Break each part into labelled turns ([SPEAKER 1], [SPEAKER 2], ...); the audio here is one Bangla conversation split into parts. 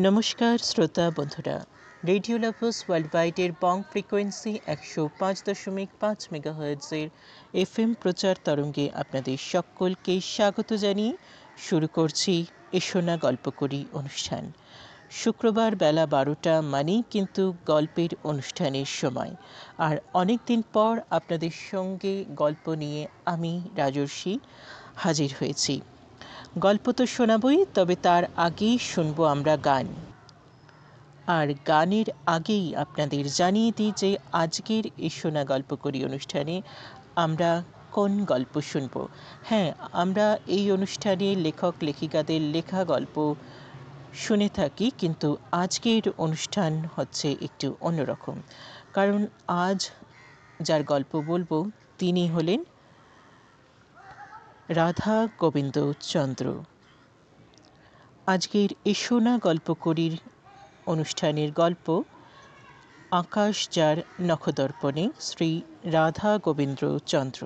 [SPEAKER 1] নমস্কার শ্রোতা বন্ধুরা, রেডিও লাভার্স ওয়ার্ল্ড ওয়াইডের বং ফ্রিকোয়েন্সি 105.5 মেগাহার্টজের FM প্রচার তরঙ্গে আপনাদের সকলকে স্বাগত জানিয়ে শুরু করছি এসো না গল্প করি অনুষ্ঠান। শুক্রবার বেলা 12টা মানেই কিন্তু গল্পের অনুষ্ঠানের সময়, আর অনেক দিন পর আপনাদের সঙ্গে গল্প নিয়ে আমি রাজর্ষি হাজির হয়েছি। গল্প তো শোনাবই, তবে তার আগেই শুনবো আমরা গান। আর গানের আগেই আপনাদের জানিয়ে দিই যে আজকের এসো না গল্প করি অনুষ্ঠানে আমরা কোন গল্প শুনব। হ্যাঁ, আমরা এই অনুষ্ঠানে লেখক লেখিকাদের লেখা গল্প শুনে থাকি, কিন্তু আজকের অনুষ্ঠান হচ্ছে একটু অন্যরকম, কারণ আজ যার গল্প বলবো তিনি হলেন রাধা গোবিন্দ চন্দ্র। আজকের এসো না গল্প করির অনুষ্ঠানের গল্প আকাশ যার নখদর্পণে, শ্রী রাধা গোবিন্দ চন্দ্র।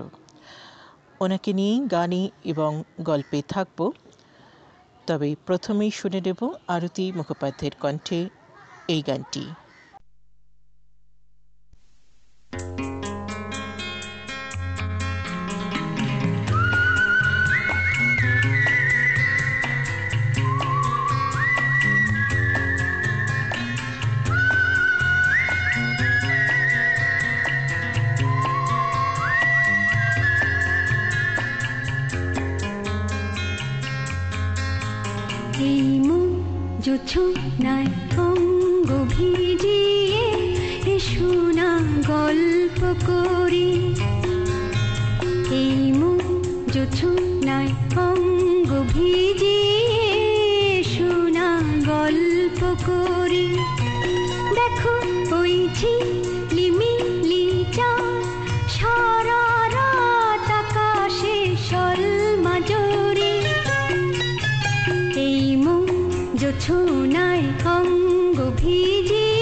[SPEAKER 1] ওনাকে নিয়েই গানে এবং গল্পে থাকব। তবে প্রথমেই শুনে নেব আরতি মুখোপাধ্যায়ের কণ্ঠে এই গানটি।
[SPEAKER 2] জোছনায় অঙ্গ ভিজিয়ে এসো না গল্প করি, এই মন জোছনায় অঙ্গ ভিজিয়ে এসো না গল্প করি। দেখো ওই ঝিলিমিলি চাঁদ সারা রাত আকাশে সলমাজরি, এই মন জোছনায় অঙ্গ ভিজিয়ে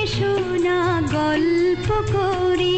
[SPEAKER 2] এসো না গল্প করি।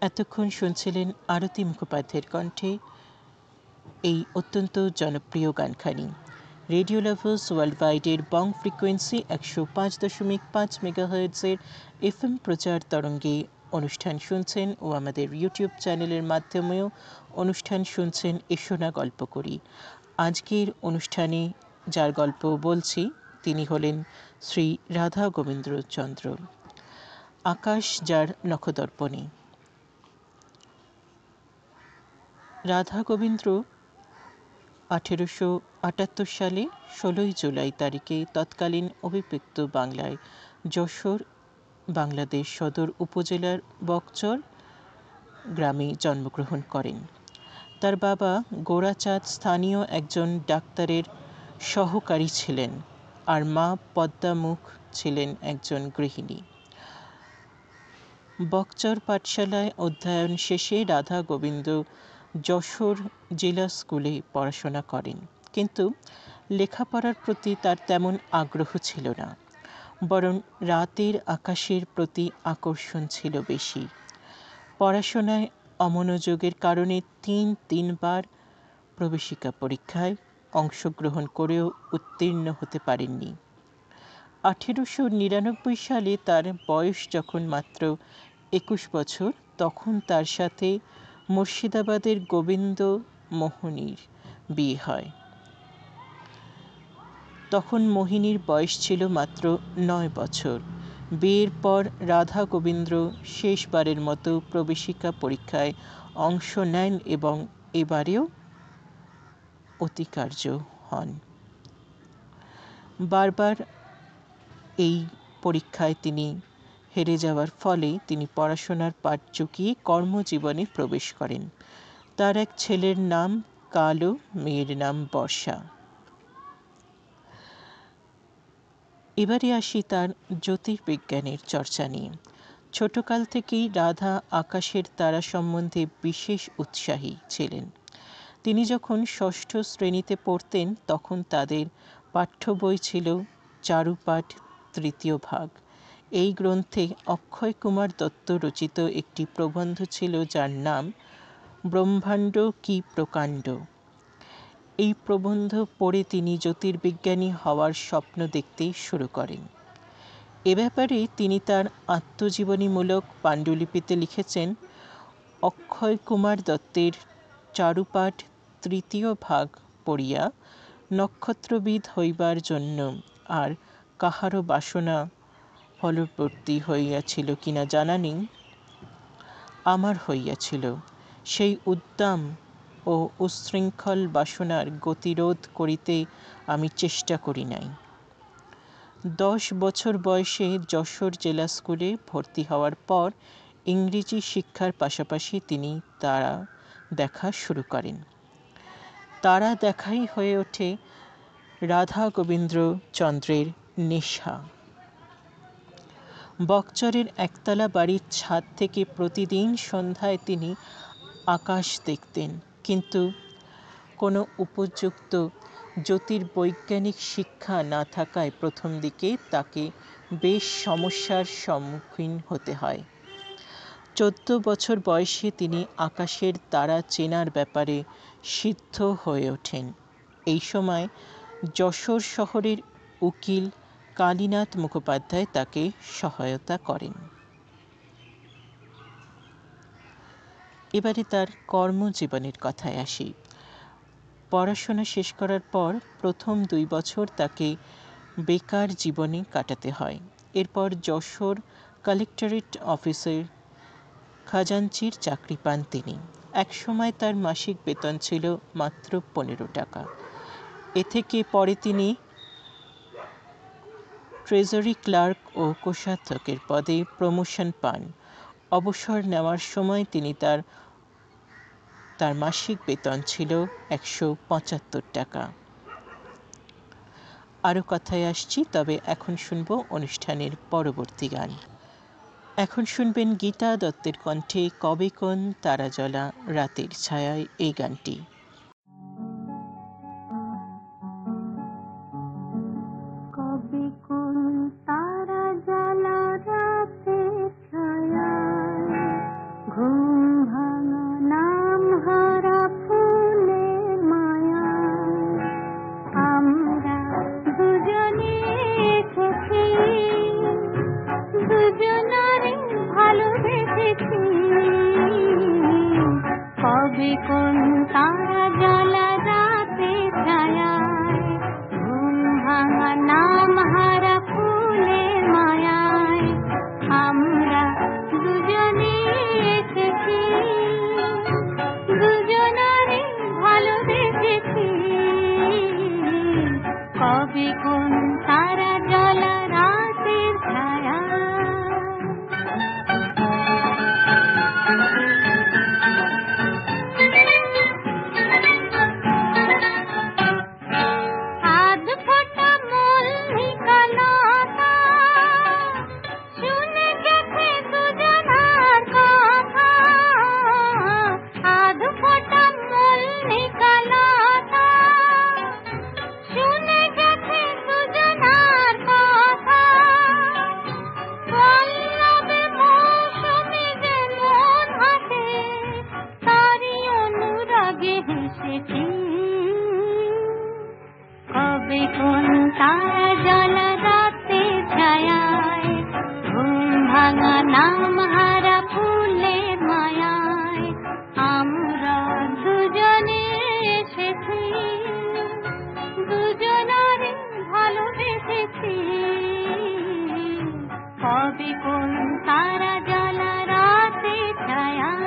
[SPEAKER 1] এতক্ষণ শুনছিলেন আরতি মুখোপাধ্যায়ের কণ্ঠে এই অত্যন্ত জনপ্রিয় গানখানি। রেডিও লাভার্স ওয়ার্ল্ড ওয়াইডের বং ফ্রিকোয়েন্সি 105.5 মেগাহার্টজের FM প্রচার তরঙ্গে অনুষ্ঠান শুনছেন ও আমাদের ইউটিউব চ্যানেলের মাধ্যমেও অনুষ্ঠান শুনছেন এসো না গল্প করি। আজকের অনুষ্ঠানে যার গল্প বলছি তিনি হলেন শ্রী রাধা গোবিন্দ চন্দ্র। আকাশ যার নখদর্পণে। রাধা গোবিন্দ 1878 সালে 16 জুলাই তারিখে তৎকালীন অবিভক্ত বাংলায় যশোর, বাংলাদেশ সদর উপজেলার বকচর গ্রামে জন্মগ্রহণ করেন। তার বাবা গোরাচাঁদ স্থানীয় একজন ডাক্তারের সহকারী ছিলেন আর মা পদ্মা মুখ ছিলেন একজন গৃহিণী। বকচর পাঠশালায় অধ্যয়ন শেষে রাধা গোবিন্দ যশোর জেলা স্কুলে পড়াশোনা করেন, কিন্তু লেখাপড়ার প্রতি তার তেমন আগ্রহ ছিল না, বরং রাতের আকাশের প্রতি আকর্ষণ ছিল বেশি। পড়াশোনায় অমনোযোগের কারণে তিনবার প্রবেশিকা পরীক্ষায় অংশগ্রহণ করেও উত্তীর্ণ হতে পারেননি। 1899 সালে তার বয়স যখন মাত্র 21 বছর, তখন তার সাথে মুর্শিদাবাদের গোবিন্দ মোহিনীর বিয়ে হয়। তখন মোহিনীর বয়স ছিল মাত্র 9 বছর। বিয়ের পর রাধা গোবিন্দ শেষবারের মতো প্রবেশিকা পরীক্ষায় অংশ নেন এবং এবারেও অতিকার্য হন। বারবার এই পরীক্ষায় তিনি হেরে যাওয়ার ফলে তিনি পড়াশোনার পাঠ চুকিয়ে কর্মজীবনে প্রবেশ করেন। তার এক ছেলের নাম কালো, মেয়ের নাম বর্ষা। এবারে আসি তার জ্যোতির্বিজ্ঞানের চর্চা নিয়ে। ছোটকাল থেকেই রাধা আকাশের তারা সম্বন্ধে বিশেষ উৎসাহী ছিলেন। তিনি যখন 6ষ্ঠ শ্রেণীতে পড়তেন তখন তাদের পাঠ্য বই ছিল চারুপাঠ তৃতীয় ভাগ। এই গ্রন্থে অক্ষয় কুমার দত্ত রচিত একটি প্রবন্ধ ছিল যার নাম ব্রহ্মাণ্ড কি প্রকাণ্ড। এই প্রবন্ধ পড়ে তিনি জ্যোতির্বিজ্ঞানী হওয়ার স্বপ্ন দেখতে শুরু করেন। এ ব্যাপারে তিনি তার আত্মজীবনীমূলক পাণ্ডুলিপিতে লিখেছেন, অক্ষয় কুমার দত্তের চারুপাঠ তৃতীয় ভাগ পড়িয়া নক্ষত্রবিদ হইবার জন্য আর কাহারও বাসনা ফলবর্তী হইয়াছিল কিনা জানা নেই, আমার হইয়াছিল। সেই উদ্দাম ও উচ্ছৃঙ্খল বাসনার গতিরোধ করিতে আমি চেষ্টা করি নাই। 10 বছর বয়সে যশোর জেলা স্কুলে ভর্তি হওয়ার পর ইংরেজি শিক্ষার পাশাপাশি তিনি তারা দেখা শুরু করেন। তারা দেখাই হয়ে ওঠে রাধা গোবিন্দ চন্দ্রের নেশা। বকচরের একতলা বাড়ির ছাদ থেকে প্রতিদিন সন্ধ্যায় তিনি আকাশ দেখতেন, কিন্তু কোনো উপযুক্ত জ্যোতির্বৈজ্ঞানিক শিক্ষা না থাকায় প্রথম দিকে তাকে বেশ সমস্যার সম্মুখীন হতে হয়। 14 বছর বয়সে তিনি আকাশের তারা চেনার ব্যাপারে সিদ্ধ হয়ে ওঠেন। এই সময় যশোর শহরের উকিল কালীনাথ মুখোপাধ্যায় তাকে সহায়তা করেন। এবারে তার কর্মজীবনের কথায় আসি। পড়াশোনা শেষ করার পর প্রথম 2 বছর তাকে বেকার জীবনে কাটাতে হয়। এরপর যশোর কালেক্টরেট অফিসের খাজাঞ্চির চাকরি পান তিনি। একসময় তার মাসিক বেতন ছিল মাত্র 15 টাকা। এ থেকে পরে তিনি ট্রেজারি ক্লার্ক ও কোষাধ্যক্ষের পদে প্রমোশন পান। অবসর নেওয়ার সময় তিনি তার মাসিক বেতন ছিল 175 টাকা। আরও কথায় আসছি, তবে এখন শুনব অনুষ্ঠানের পরবর্তী গান। এখন শুনবেন গীতা দত্তের কণ্ঠে কবে কোন তারা জ্বলা রাতের ছায়ায় এই গানটি।
[SPEAKER 2] কবে কোন তারা জ্বালা রাতের ছায়ায় ঘুম ভাঙা নাম হারা ফুলের মায়ায় আমরা দুজনে এসেছি, দুজনারে ভালোবেসে তারা জ্বলা রাতে ছায়ায়, ঘুম ভাঙা নাম হারা ফুলের মায়ায় আমরা দুজনে এসেছি, দুজনারে ভালোবেসেছি। কবে কোন তারা জ্বলা রাতের ছায়া, আধ ফোঁটা মল্লিকা লতা শুনে গেছে দুজনার কথা, আধ ফোঁটা মল্লিকা লতা শুনে গেছে দুজনার কথা। পল্লবে মৌসুমী যে মন হাসে, তারই অনুরাগে হেসেছি। কবে কোন তারা জ্বলা রাতে ছায়ায়, ঘুম ভাঙা নাম হারা ফুলের মায়ায় আমরা দুজনে এসেছি, দুজনারে ভালোবেসেছি। কবে কোন তারা জ্বলা রাতে ছায়ায়,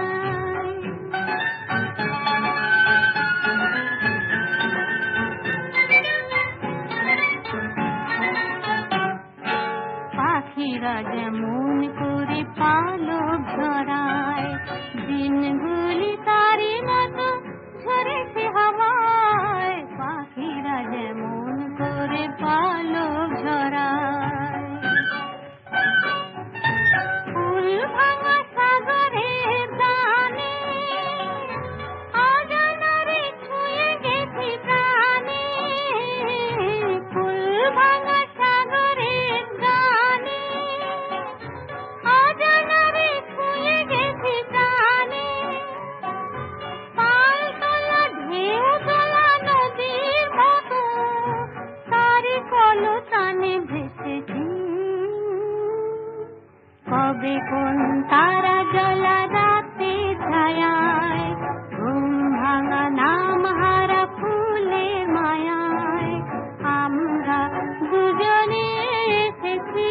[SPEAKER 2] পাখিরা যেমন করে পালক ঝরায়, দিনগুলি তারই মতো ঝরেছে হাওয়ায়। পাখিরা যেমন করে পালক ঝরায়, ফুল ভাঙা সাগরের গানে অজানারে ছুঁয়ে গেছি প্রাণে। ফুল ভাঙা সাগরের গানে অজানারে ছুঁয়ে গেছি প্রাণে। পাল তোলা ঢেউ তোলা নদীর মতো তারি কলতানে ভেসেছি। কবে কোন তারা জ্বলা রাতে ছায়ায়, ঘুম ভাঙা নাম হারা ফুলের মায়ায় আমরা দুজনে এসেছি,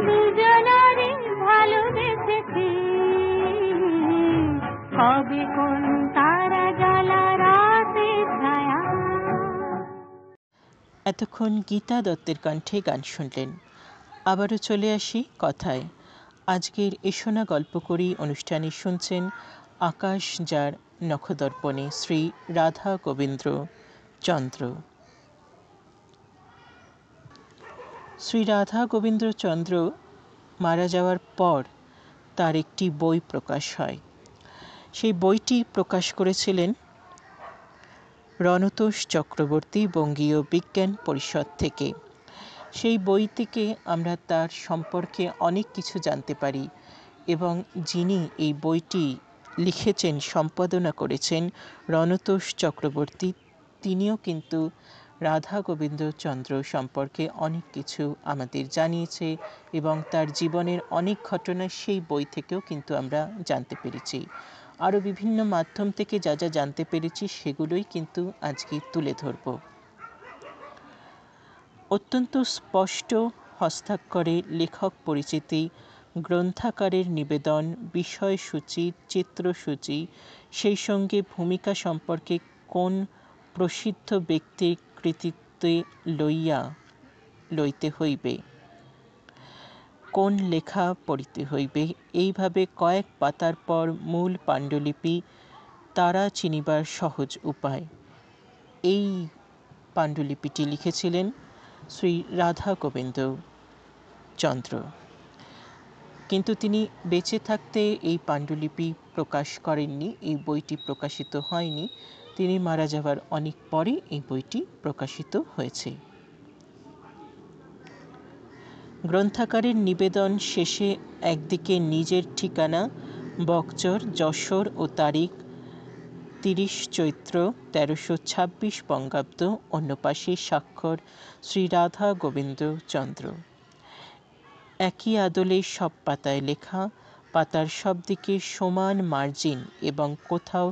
[SPEAKER 2] দুজনারে ভালোবেসেছি। কবে কোন তারা জ্বলা রাতে ছায়া।
[SPEAKER 1] এতক্ষণ গীতা দত্তের কণ্ঠে গান শুনলেন। আবারও চলে আসি কথায়। আজকের এসোনা গল্প করি অনুষ্ঠানে শুনছেন আকাশ যার নখদর্পণে শ্রী রাধা গোবিন্দ চন্দ্র। শ্রী রাধা গোবিন্দ চন্দ্র মারা যাওয়ার পর তার একটি বই প্রকাশ হয়। সেই বইটি প্রকাশ করেছিলেন রণতোষ চক্রবর্তী বঙ্গীয় বিজ্ঞান পরিষদ থেকে। সেই বই থেকে আমরা তার সম্পর্কে অনেক কিছু জানতে পারি এবং যিনি এই বইটি লিখেছেন, সম্পাদনা করেছেন রণতোষ চক্রবর্তী, তিনিও কিন্তু রাধা গোবিন্দ চন্দ্র সম্পর্কে অনেক কিছু আমাদের জানিয়েছে এবং তার জীবনের অনেক ঘটনা সেই বই থেকেও কিন্তু আমরা জানতে পেরেছি। আরও বিভিন্ন মাধ্যম থেকে যা যা জানতে পেরেছি সেগুলোই কিন্তু আজকে তুলে ধরব। অত্যন্ত স্পষ্ট হস্তাক্ষরে লেখক পরিচিতি, গ্রন্থাকারের নিবেদন, বিষয়সূচি, চিত্রসূচি, সেই সঙ্গে ভূমিকা সম্পর্কে কোন প্রসিদ্ধ ব্যক্তির কৃতিত্বে লইতে হইবে, কোন লেখা পড়িতে হইবে, এইভাবে কয়েক পাতার পর মূল পাণ্ডুলিপি তারা চিনিবার সহজ উপায়। এই পাণ্ডুলিপিটি লিখেছিলেন শ্রী রাধা গোবিন্দ চন্দ্র, কিন্তু তিনি বেঁচে থাকতে এই পাণ্ডুলিপি প্রকাশ করেননি, এই বইটি প্রকাশিত হয়নি। তিনি মারা যাওয়ার অনেক পরে এই বইটি প্রকাশিত হয়েছে। গ্রন্থাকারের নিবেদন শেষে একদিকে নিজের ঠিকানা বকচর, যশোর ও তারিখ 30 চৈত্র 1326 বঙ্গাব্দ, অন্য পাশে স্বাক্ষর শ্রী রাধা গোবিন্দ চন্দ্র। একই আদলে সব পাতায় লেখা, পাতার সব দিকে সমান মার্জিন এবং কোথাও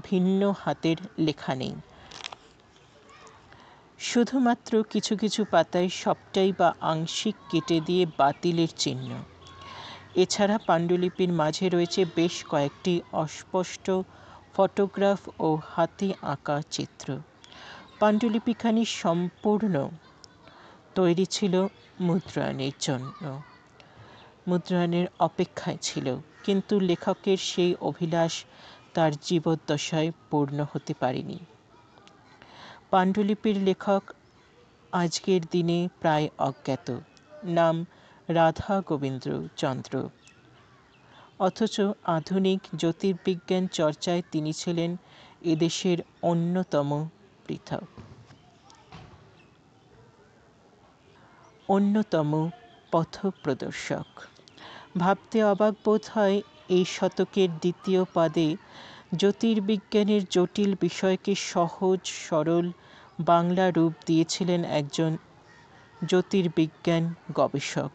[SPEAKER 1] ভিন্ন হাতের লেখা নেই, শুধুমাত্র কিছু কিছু পাতায় সবটাই বা আংশিক কেটে দিয়ে বাতিলের চিহ্ন। এছাড়া পাণ্ডুলিপির মাঝে রয়েছে বেশ কয়েকটি অস্পষ্ট ফটোগ্রাফ ও হাতে আঁকা চিত্র। পাণ্ডুলিপিখানি সম্পূর্ণ তৈরি ছিল মুদ্রণের জন্য, মুদ্রণের অপেক্ষায় ছিল, কিন্তু লেখকের সেই অভিলাষ তার জীবদ্দশায় পূর্ণ হতে পারেনি। পাণ্ডুলিপির লেখক আজকের দিনে প্রায় অজ্ঞাত, নাম রাধা গোবিন্দ চন্দ্র, অথচ আধুনিক জ্যোতির্বিজ্ঞান চর্চায় তিনি ছিলেন এদেশের অন্যতম পথপ্রদর্শক। ভাবতে অবাক বোধ হয়, এই শতকের দ্বিতীয় পাদে জ্যোতির্বিজ্ঞানের জটিল বিষয়কে সহজ সরল বাংলা রূপ দিয়েছিলেন একজন জ্যোতির্বিজ্ঞান গবেষক।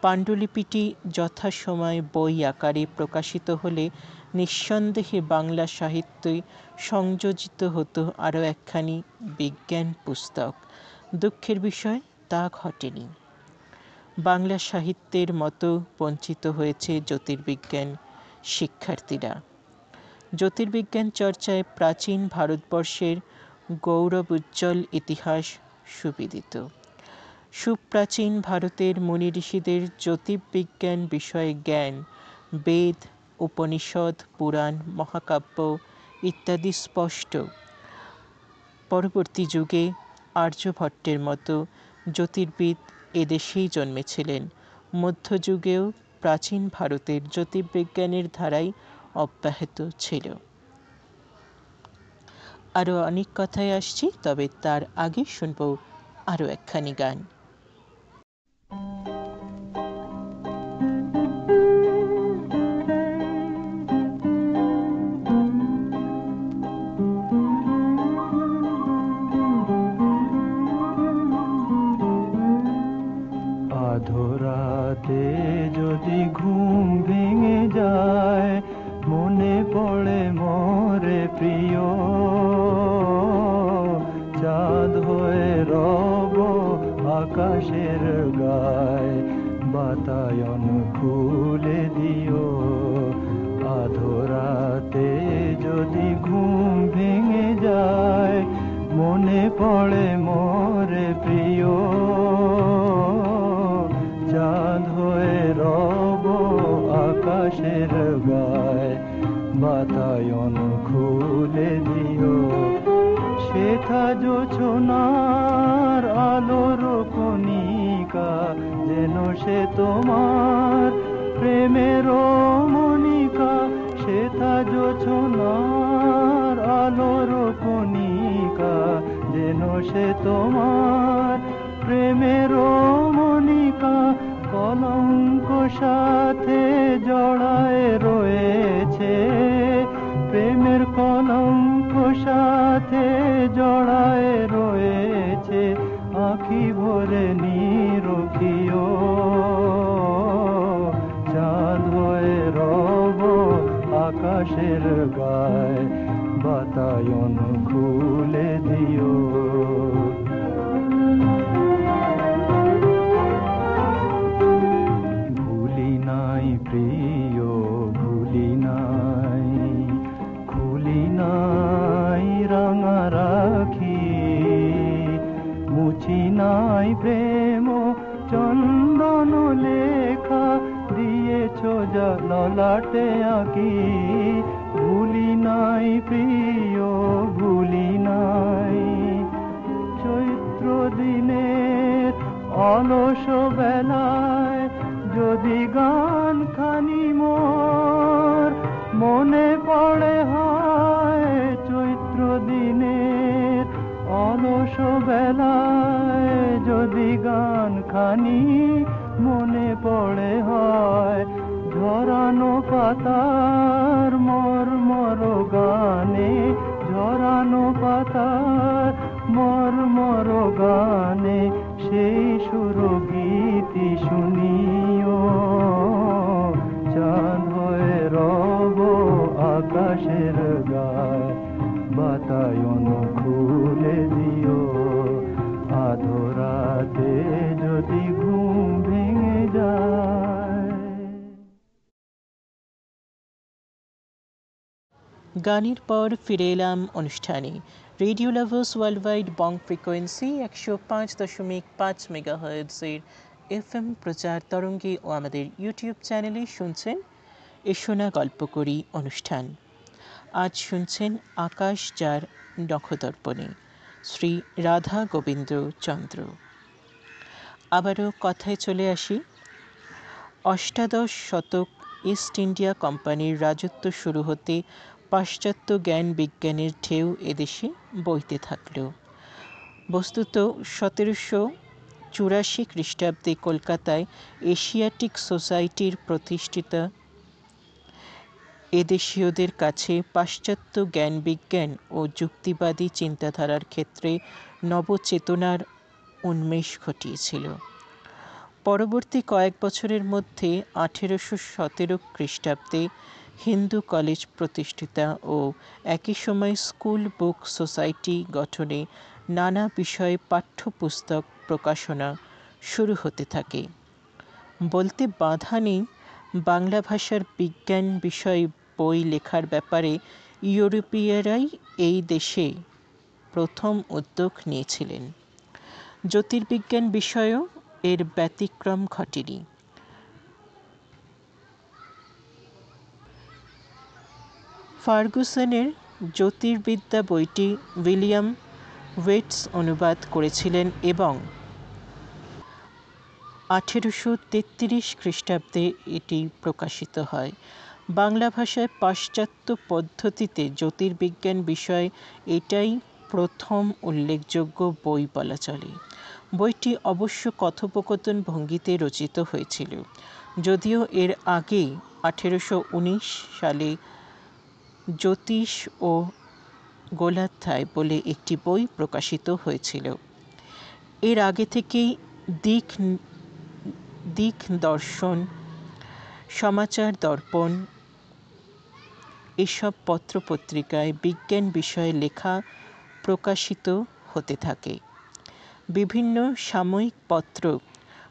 [SPEAKER 1] পাণ্ডুলিপিটি যথাসময়ে বই আকারে প্রকাশিত হলে নিঃসন্দেহে বাংলা সাহিত্যে সংযোজিত হতো আরও একখানি বিজ্ঞান পুস্তক। দুঃখের বিষয়, তা ঘটেনি। বাংলা সাহিত্যের মতো বঞ্চিত হয়েছে জ্যোতির্বিজ্ঞান শিক্ষার্থীরা। জ্যোতির্বিজ্ঞান চর্চায় প্রাচীন ভারতবর্ষের গৌরবোজ্জ্বল ইতিহাস সুবিদিত। সুপ্রাচীন ভারতের মুনি ঋষিদের জ্যোতির্বিজ্ঞান বিষয়ে জ্ঞান বেদ, উপনিষদ, পুরাণ, মহাকাব্য ইত্যাদি স্পষ্ট। পরবর্তী যুগে আর্যভট্টের মতো জ্যোতির্বিদ এদেশেই জন্মেছিলেন। মধ্যযুগেও প্রাচীন ভারতের জ্যোতির্বিজ্ঞানের ধারাই অব্যাহত ছিল। আরও অনেক কথায় আসছি, তবে তার আগে শুনব আরও একখানি গান।
[SPEAKER 3] আধরাতে যদি ঘুম ভেঙে যায়, মনে পড়ে মোরে প্রিয়, চাঁদ হয়ে রব আকাশের গায়, বাতায়ন খুলে দিও। আধরাতে যদি ঘুম ভেঙে যায়, মনে পড়ে মোরে প্রিয়, চাঁদ হয়ে রব আকাশের গায়, বাতায়ন খুলে দিও। সেথা জোছনার আলোর কণিকা, যেন সে তোমার প্রেমের মনিকা। সেথা জোছনার আলোর কণিকা, যেন সে তোমার প্রেমের মনিকা। কলঙ্ক সাথে জড়ায় রয়েছে, প্রেমের কলঙ্ক সাথে জড়ায় রয়েছে। আঁখি ভরে নিরখিও, চাঁদ হয়ে রব আকাশের গায়, বাতায়ন খুলে দিও। ভুলি নাই প্রিয়, ভুলি নাই, খুলি নাই রাঙা রাখি, মুছি নাই প্রেম চন্দন লেখা, দিয়েছ যা ললাটে আঁকি। ভুলি নাই প্রিয়, ভুলি নাই, চৈত্র দিনের অলস বেলায় যদি গান খানি মোর মনে পড়ে হয়। চৈত্র দিনের অলস বেলায় যদি গান খানি মনে পড়ে হয়। ঝরানো পাতার মর্মর গানে, ঝরানো পাতার মর্মর গানে, সেই সুরগীতি শুনিও। চাঁদ হয়ে রব আকাশের গায়, বাতায়ন খুলে দিও, আধরাতে যদি ঘুম ভেঙে যায়।
[SPEAKER 1] গানের পর ফিরে এলাম অনুষ্ঠানে। রেডিও লাভার্স ওয়ার্ল্ড ওয়াইড বং ফ্রিকোয়েন্সি 105.5 মেগাহার্টজের FM প্রচার তরঙ্গে ও আমাদের ইউটিউব চ্যানেলে শুনছেন এসো না গল্প করি অনুষ্ঠান। আজ শুনছেন আকাশ যার নখদর্পণে, শ্রী রাধা গোবিন্দ চন্দ্র। আবারও কথায় চলে আসি। অষ্টাদশ শতক ইস্ট ইন্ডিয়া কোম্পানির রাজত্ব শুরু হতে পাশ্চাত্য জ্ঞান বিজ্ঞানের ঢেউ এদেশে বইতে থাকল। বস্তুত 1784 খ্রিস্টাব্দে কলকাতায় এশিয়াটিক সোসাইটির প্রতিষ্ঠিতা এদেশীয়দের কাছে পাশ্চাত্য জ্ঞান বিজ্ঞান ও যুক্তিবাদী চিন্তাধারার ক্ষেত্রে নবচেতনার উন্মেষ ঘটিয়েছিল। পরবর্তী কয়েক বছরের মধ্যে 1817 খ্রিস্টাব্দে হিন্দু কলেজ প্রতিষ্ঠিতা ও একই সময় স্কুল বুক সোসাইটি গঠনে নানা বিষয়ে পাঠ্যপুস্তক প্রকাশনা শুরু হতে থাকে। বলতে বাধা নেই, বাংলা ভাষার বিজ্ঞান বিষয়ে বই লেখার ব্যাপারে ইউরোপীয়রাই এই দেশে প্রথম উদ্যোগ নিয়েছিলেন। জ্যোতির্বিজ্ঞান বিষয়েও এর ব্যতিক্রম ঘটেনি। ফার্গুসনের জ্যোতির্বিদ্যা বইটি উইলিয়াম ওয়েটস অনুবাদ করেছিলেন এবং 1833 খ্রিস্টাব্দে এটি প্রকাশিত হয়। বাংলা ভাষায় পাশ্চাত্য পদ্ধতিতে জ্যোতির্বিজ্ঞান বিষয়ে এটাই প্রথম উল্লেখযোগ্য বই বলা চলে। বইটি অবশ্য কথোপকথন ভঙ্গিতে রচিত হয়েছিল, যদিও এর আগে 1819 সালে জ্যোতিষ ও গোলাধ্যায় বলে একটি বই প্রকাশিত হয়েছিল। এর আগে থেকেই দিক দর্শন, সমাচার দর্পণ এসব পত্রপত্রিকায় বিজ্ঞান বিষয়ে লেখা প্রকাশিত হতে থাকে। বিভিন্ন সাময়িক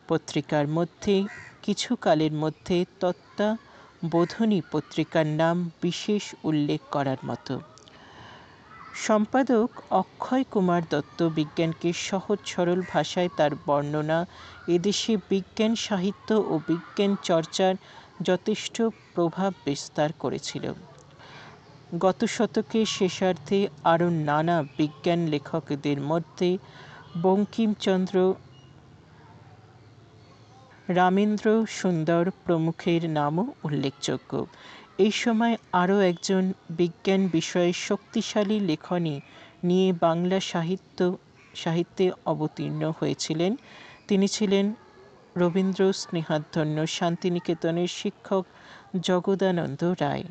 [SPEAKER 1] পত্রিকার মধ্যে কিছু কালের মধ্যে তত্ত্বাবোধিনী পত্রিকার নাম বিশেষ উল্লেখ করার মতো। সম্পাদক অক্ষয় কুমার দত্ত বিজ্ঞানকে সহজ সরল ভাষায় তার বর্ণনা এদেশে বিজ্ঞান সাহিত্য ও বিজ্ঞান চর্চার যথেষ্ট প্রভাব বিস্তার করেছিল। গত শতকের শেষার্ধে আরও নানা বিজ্ঞান লেখকদের মধ্যে বঙ্কিমচন্দ্র, রামেন্দ্র সুন্দর প্রমুখের নামও উল্লেখযোগ্য। এই সময় আরও একজন বিজ্ঞান বিষয়ে শক্তিশালী লেখনী নিয়ে বাংলা সাহিত্যে অবতীর্ণ হয়েছিলেন। তিনি ছিলেন রবীন্দ্র স্নেহাধন্য শান্তিনিকেতনের শিক্ষক জগদানন্দ রায়।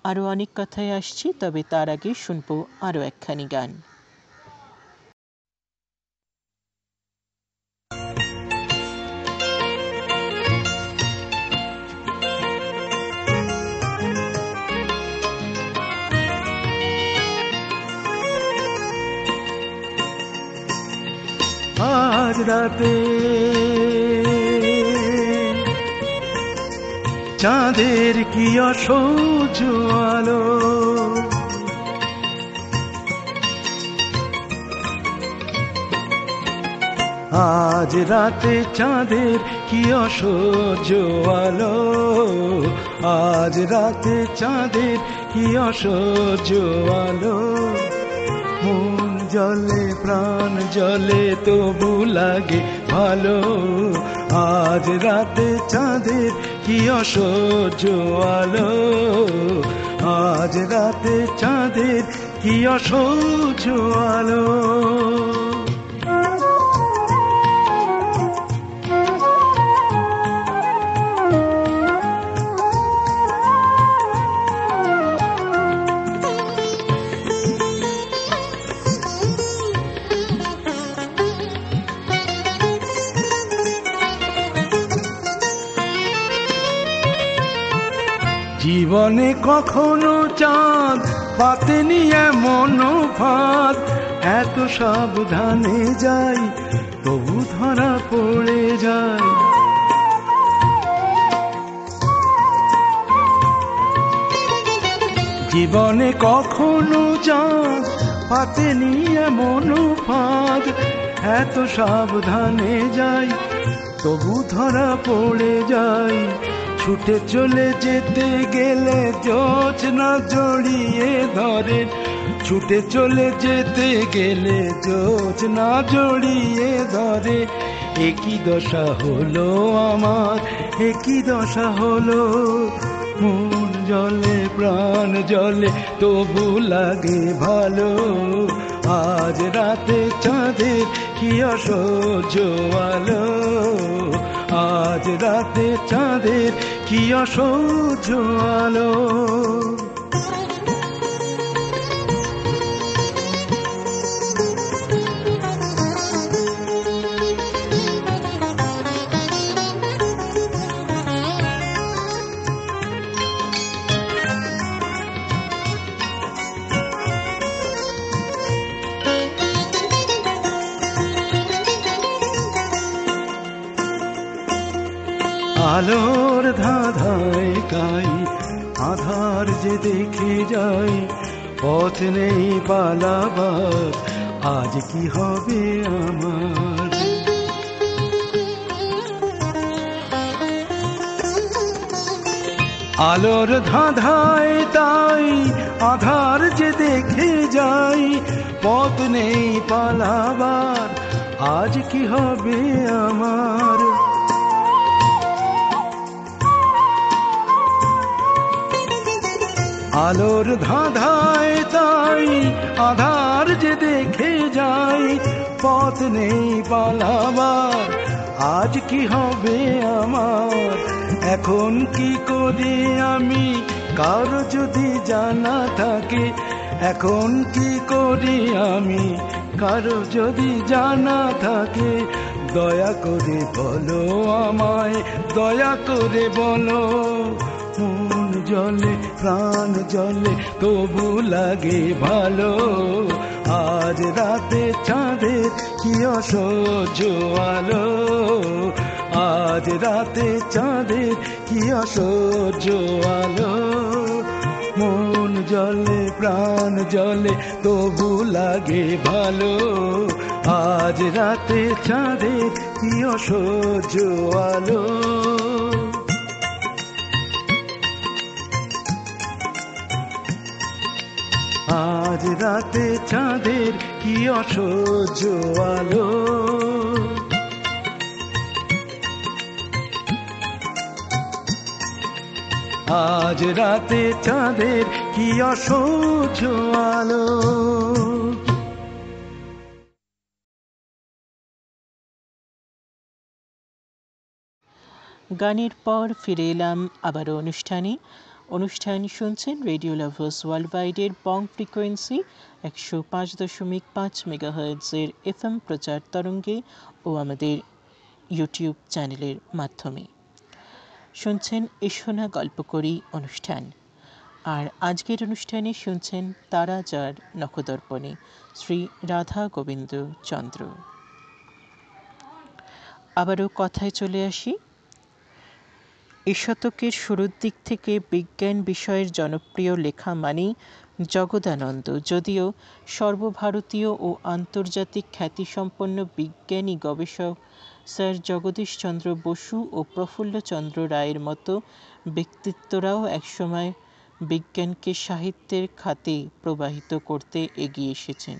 [SPEAKER 1] আরও অনেক কথায় আসছি, তবে তার আগে শুনব আরও একখানি গান।
[SPEAKER 3] আজ রাতে চাঁদের কি অসহ্য আলো, আজ রাতে চাঁদের কি অসহ্য আলো, আজ রাতে চাঁদের কি অসহ্য আলো। মন জলে প্রাণ জলে তবু লাগে ভালো, আজ রাতে চাঁদের কি অসহ্য আলো, আজ রাতে চাঁদের কি অসহ্য আলো। জীবনে কখনো চাঁদ পাতেনি এমন ফাঁদ, এত সাবধানে যাই তবু ধরা পড়ে যায়। জীবনে কখনো চাঁদ পাতেনি এমন ফাঁদ, এত সাবধানে যাই তবু ধরা পড়ে যাই। ছুটে চলে যেতে গেলে জোছনা জড়িয়ে ধরে, ছুটে চলে যেতে গেলে জোছনা জড়িয়ে ধরে। একই দশা হলো আমার, একই দশা হলো। মন জলে প্রাণ জলে তবু লাগে ভালো। আজ রাতে চাঁদের কি অসহ্য আলো, আজ রাতে চাঁদের কি অসহ্য আলো। আলোর ধাঁধায় কাই আধার যে দেখে যাই, পথ নেই পালাবার, আজ কি হবে আমার। আলোর ধাঁধায় তাই আধার যে দেখে যাই, পথ নেই পালাবার, আজ কি হবে আমার। আলোর ধাঁধায় তাই আধার যে দেখে যাই, পথ নেই পালাবার, আজ কি হবে আমার। এখন কি করি আমি কারো যদি জানা থাকে, এখন কি করি আমি কারো যদি জানা থাকে। দয়া করে বলো আমায়, দয়া করে বলো। মন জলে প্রাণ জলে তবু লাগে ভালো। আজ রাতে চাঁদের কি অসহ্য আলো, আজ রাতে চাঁদের কি অসহ্য আলো। মন জলে প্রাণ জলে তবু লাগে ভালো। আজ রাতে চাঁদের কি অসহ্য আলো। আজ রাতে চাঁদের কি অসহ্য আলো। আজ রাতে চাঁদের কি অসহ্য আলো।
[SPEAKER 1] গানের পর ফিরে এলাম আবারও অনুষ্ঠান শুনছেন রেডিও লাভার্স ওয়ার্ল্ড ওয়াইডের বং ফ্রিকোয়েন্সি 105.5 মেগাহার্টজের এফএম প্রচার তরঙ্গে ও আমাদের ইউটিউব চ্যানেলের মাধ্যমে। শুনছেন এসো না গল্প করি অনুষ্ঠান। আর আজকের অনুষ্ঠানে শুনছেন তারা যার নখদর্পণে শ্রী রাধা গোবিন্দ চন্দ্র। আবারও কথায় চলে আসি। এ শতকের শুরুর দিক থেকে বিজ্ঞান বিষয়ের জনপ্রিয় লেখা মানেই জগদানন্দ, যদিও সর্বভারতীয় ও আন্তর্জাতিক খ্যাতিসম্পন্ন বিজ্ঞানী গবেষক স্যার জগদীশচন্দ্র বসু ও প্রফুল্লচন্দ্র রায়ের মতো ব্যক্তিত্বরাও একসময় বিজ্ঞানকে সাহিত্যের খাতে প্রবাহিত করতে এগিয়ে এসেছেন।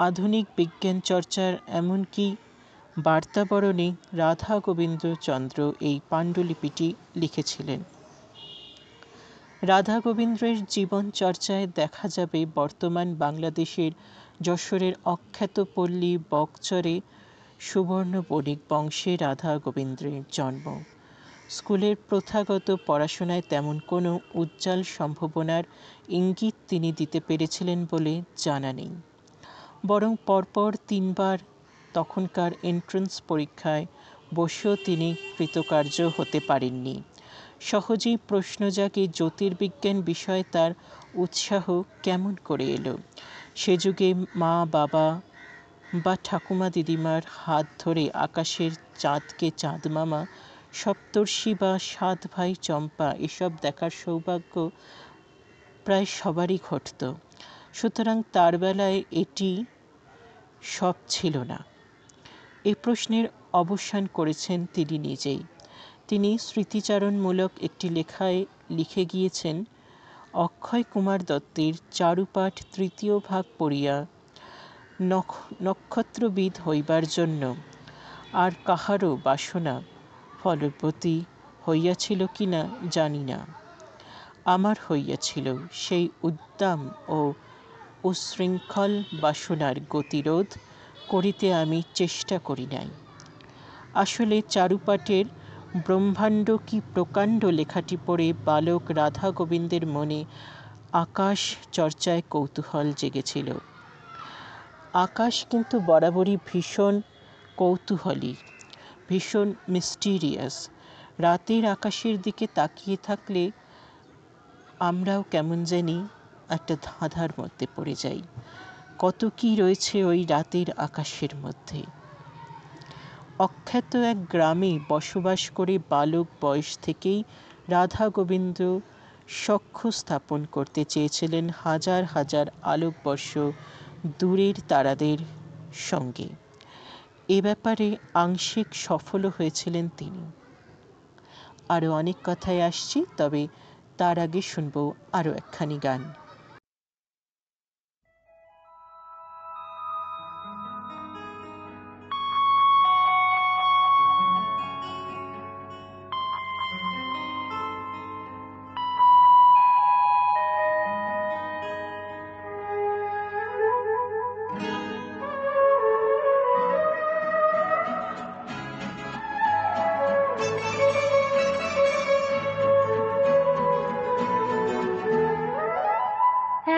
[SPEAKER 1] আধুনিক বিজ্ঞান চর্চার এমনকি বার্তাবরণে রাধা গোবিন্দ চন্দ্র এই পাণ্ডুলিপিটি লিখেছিলেন। রাধা গোবিন্দের জীবন চর্চায় দেখা যাবে বর্তমান বাংলাদেশের যশোরের অখ্যাত পল্লী বকচরে সুবর্ণ বণিক বংশে রাধা গোবিন্দের জন্ম। স্কুলের প্রথাগত পড়াশোনায় তেমন কোনো উজ্জ্বল সম্ভাবনার ইঙ্গিত তিনি দিতে পেরেছিলেন বলে জানা নেই, বরং পরপর 3 বার তখনকার এন্ট্রান্স পরীক্ষায় বসেও তিনি কৃতকার্য হতে পারেননি। সহজেই প্রশ্ন জাগে জ্যোতির্বিজ্ঞান বিষয়ে তার উৎসাহ কেমন করে এলো? সে যুগে মা বাবা বা ঠাকুমা দিদিমার হাত ধরে আকাশের চাঁদকে চাঁদ মামা, সপ্তর্ষি বা সাত ভাই চম্পা এসব দেখার সৌভাগ্য প্রায় সবারই ঘটত। সুতরাং তার বেলায় এটি সব ছিল না। এই প্রশ্নের অবসান করেছেন তিনি নিজেই। তিনি স্মৃতিচারণমূলক একটি লেখায় লিখে গিয়েছেন, অক্ষয় কুমার দত্তের চারুপাঠ তৃতীয় ভাগ পড়িয়া নক্ষত্রবিদ হইবার জন্য আর কাহারও বাসনা ফলবতী হইয়াছিল কিনা জানি না, আমার হইয়াছিল। সেই উদ্দাম ও উশৃঙ্খল বাসনার গতিরোধ করিতে আমি চেষ্টা করি নাই। আসলে চারুপাঠের ব্রহ্মাণ্ড কি প্রকাণ্ড লেখাটি পড়ে বালক রাধা গোবিন্দের মনে আকাশ চর্চায় কৌতূহল জেগেছিল। আকাশ কিন্তু বরাবরই ভীষণ কৌতূহলী, ভীষণ মিস্টিরিয়াস। রাতের আকাশের দিকে তাকিয়ে থাকলে আমরাও কেমন জানি একটা ধাঁধার মধ্যে পড়ে যাই। কত কি রয়েছে ওই রাতের আকাশের মধ্যে। অখ্যাত এক গ্রামে বসবাস করে বালক বয়স থেকেই রাধা গোবিন্দ সখ্য স্থাপন করতে চেয়েছিলেন হাজার হাজার আলোকবর্ষ দূরের তারাদের সঙ্গে। এ ব্যাপারে আংশিক সফলও হয়েছিলেন তিনি। আরও অনেক কথায় আসছি, তবে তার আগে শুনবো আরও একখানি গান।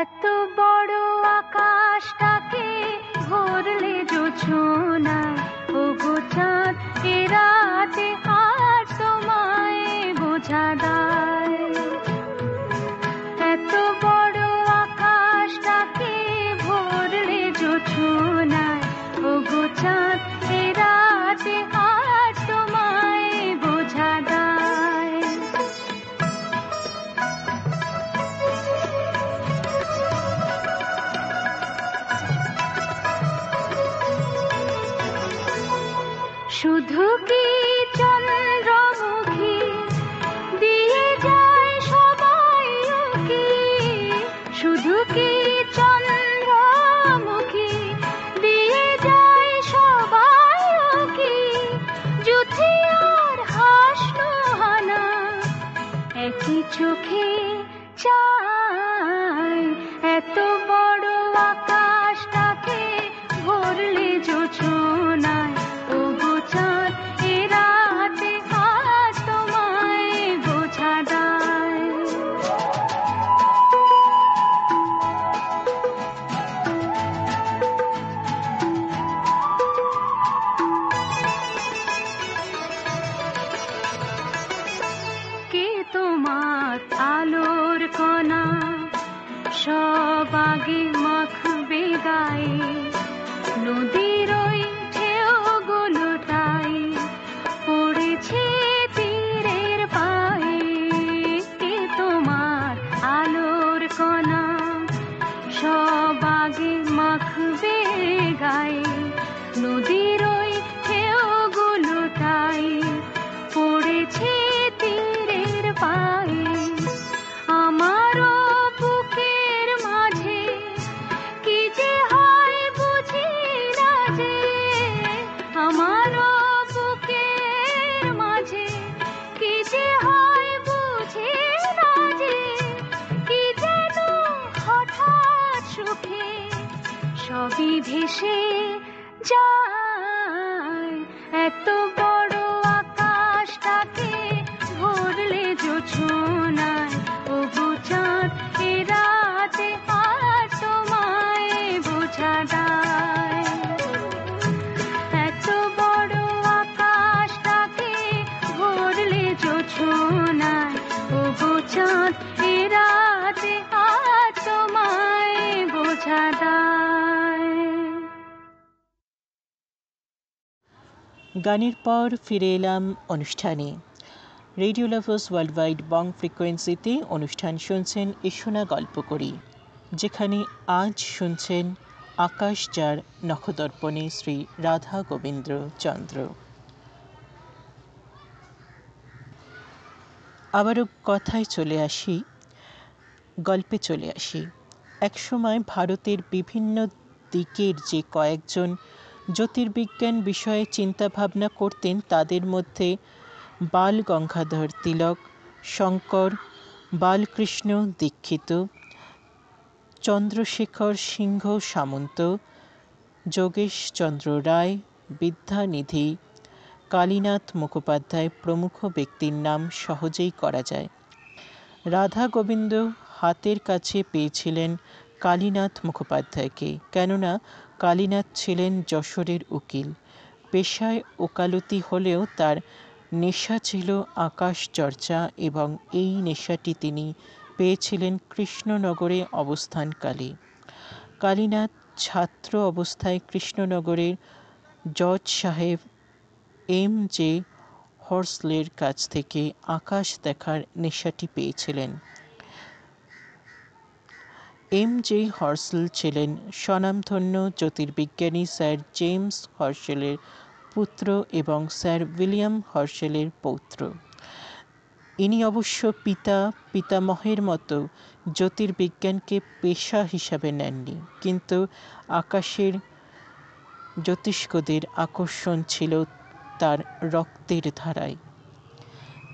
[SPEAKER 2] এত বড় আকাশটাকে ভরলে জোছনায়, ওগো চাঁদ এ রাতে আর তোমায় বোঝা দায়। এত বড় আকাশটাকে ভরলে জোছনায়, ওগো চাঁদ এ রাতে আর তোমায় বোঝা দায়। শুধু কি চন্দ্রমুখী দিয়ে যায় সবাই কি, শুধু কি চন্দ্রমুখী দিয়ে যায় সবাই কি, যুথি আর হাসনো হানা একই চোখে চায়। এত বড় আকাশটাকে ভরলে জোছনায়, ওগো চাঁদ এ রাতে আজ তোমায় বোঝা দায়। কে তোমার আলোর কণা সব আগে মাখবে গায়ে, নদীর ওই ঢেউগুলোটাই পড়েছে তীরের পায়ে। কে তোমার আলোর কণা সব আগে মাখবে গায়ে, নদীর ওই ঢেউগুলোটাই পড়েছে তীরের পায়ে। আমারও বুকের মাঝে কি যে হয় বুঝি না যে, আমারও বুকের মাঝে কি যে হয় বুঝি না যে, কি যেন হঠাৎ সুখে সবই ভেসে যায়। এত বড় আকাশটাকে ভরলে জোছনায়, ওগো চাঁদ এ রাতে আর তোমায় বোঝা দায়। এত বড় আকাশটাকে ভরলে জোছনায়, ওগো চাঁদ এ রাতে আর ছাদায়।
[SPEAKER 1] গানের পর ফিরে এলাম অনুষ্ঠানে। রেডিও লাভার্স ওয়ার্ল্ড ওয়াইড বং ফ্রিকোয়েন্সিতে অনুষ্ঠান শুনছেন এশোনা গল্প করি, যেখানে আজ শুনছেন আকাশ যার নখদর্পণে শ্রী রাধা গোবিন্দ চন্দ্র। আবারও কথায় চলে আসি, গল্পে চলে আসি। একসময় ভারতের বিভিন্ন দিকের যে কয়েকজন জ্যোতির্বিজ্ঞান বিষয়ে চিন্তাভাবনা করতেন তাদের মধ্যে বাল গঙ্গাধর তিলক, শঙ্কর, বালকৃষ্ণ দীক্ষিত, চন্দ্রশেখর সিংহ সামন্ত, যোগেশ চন্দ্র রায়, বিদ্যানিধি, কালীনাথ মুখোপাধ্যায় প্রমুখ ব্যক্তির নাম সহজেই করা যায়। রাধা গোবিন্দ হাতের কাছে পেয়েছিলেন কালীনাথ মুখোপাধ্যায়কে, কেননা কালীনাথ ছিলেন যশোরের উকিল। পেশায় ওকালতি হলেও তার নেশা ছিল আকাশ চর্চা, এবং এই নেশাটি তিনি পেয়েছিলেন কৃষ্ণনগরে অবস্থানকালে। কালীনাথ ছাত্র অবস্থায় কৃষ্ণনগরের জজ সাহেব M.J. হর্সলের কাছ থেকে আকাশ দেখার নেশাটি পেয়েছিলেন। M.J. হর্সল ছিলেন স্বনামধন্য জ্যোতির্বিজ্ঞানী স্যার জেমস হর্সেলের পুত্র এবং স্যার উইলিয়াম হর্সেলের পৌত্র। ইনি অবশ্য পিতামহের মতো জ্যোতির্বিজ্ঞানকে পেশা হিসাবে নেননি, কিন্তু আকাশের জ্যোতিষ্কদের আকর্ষণ ছিল তার রক্তের ধারায়।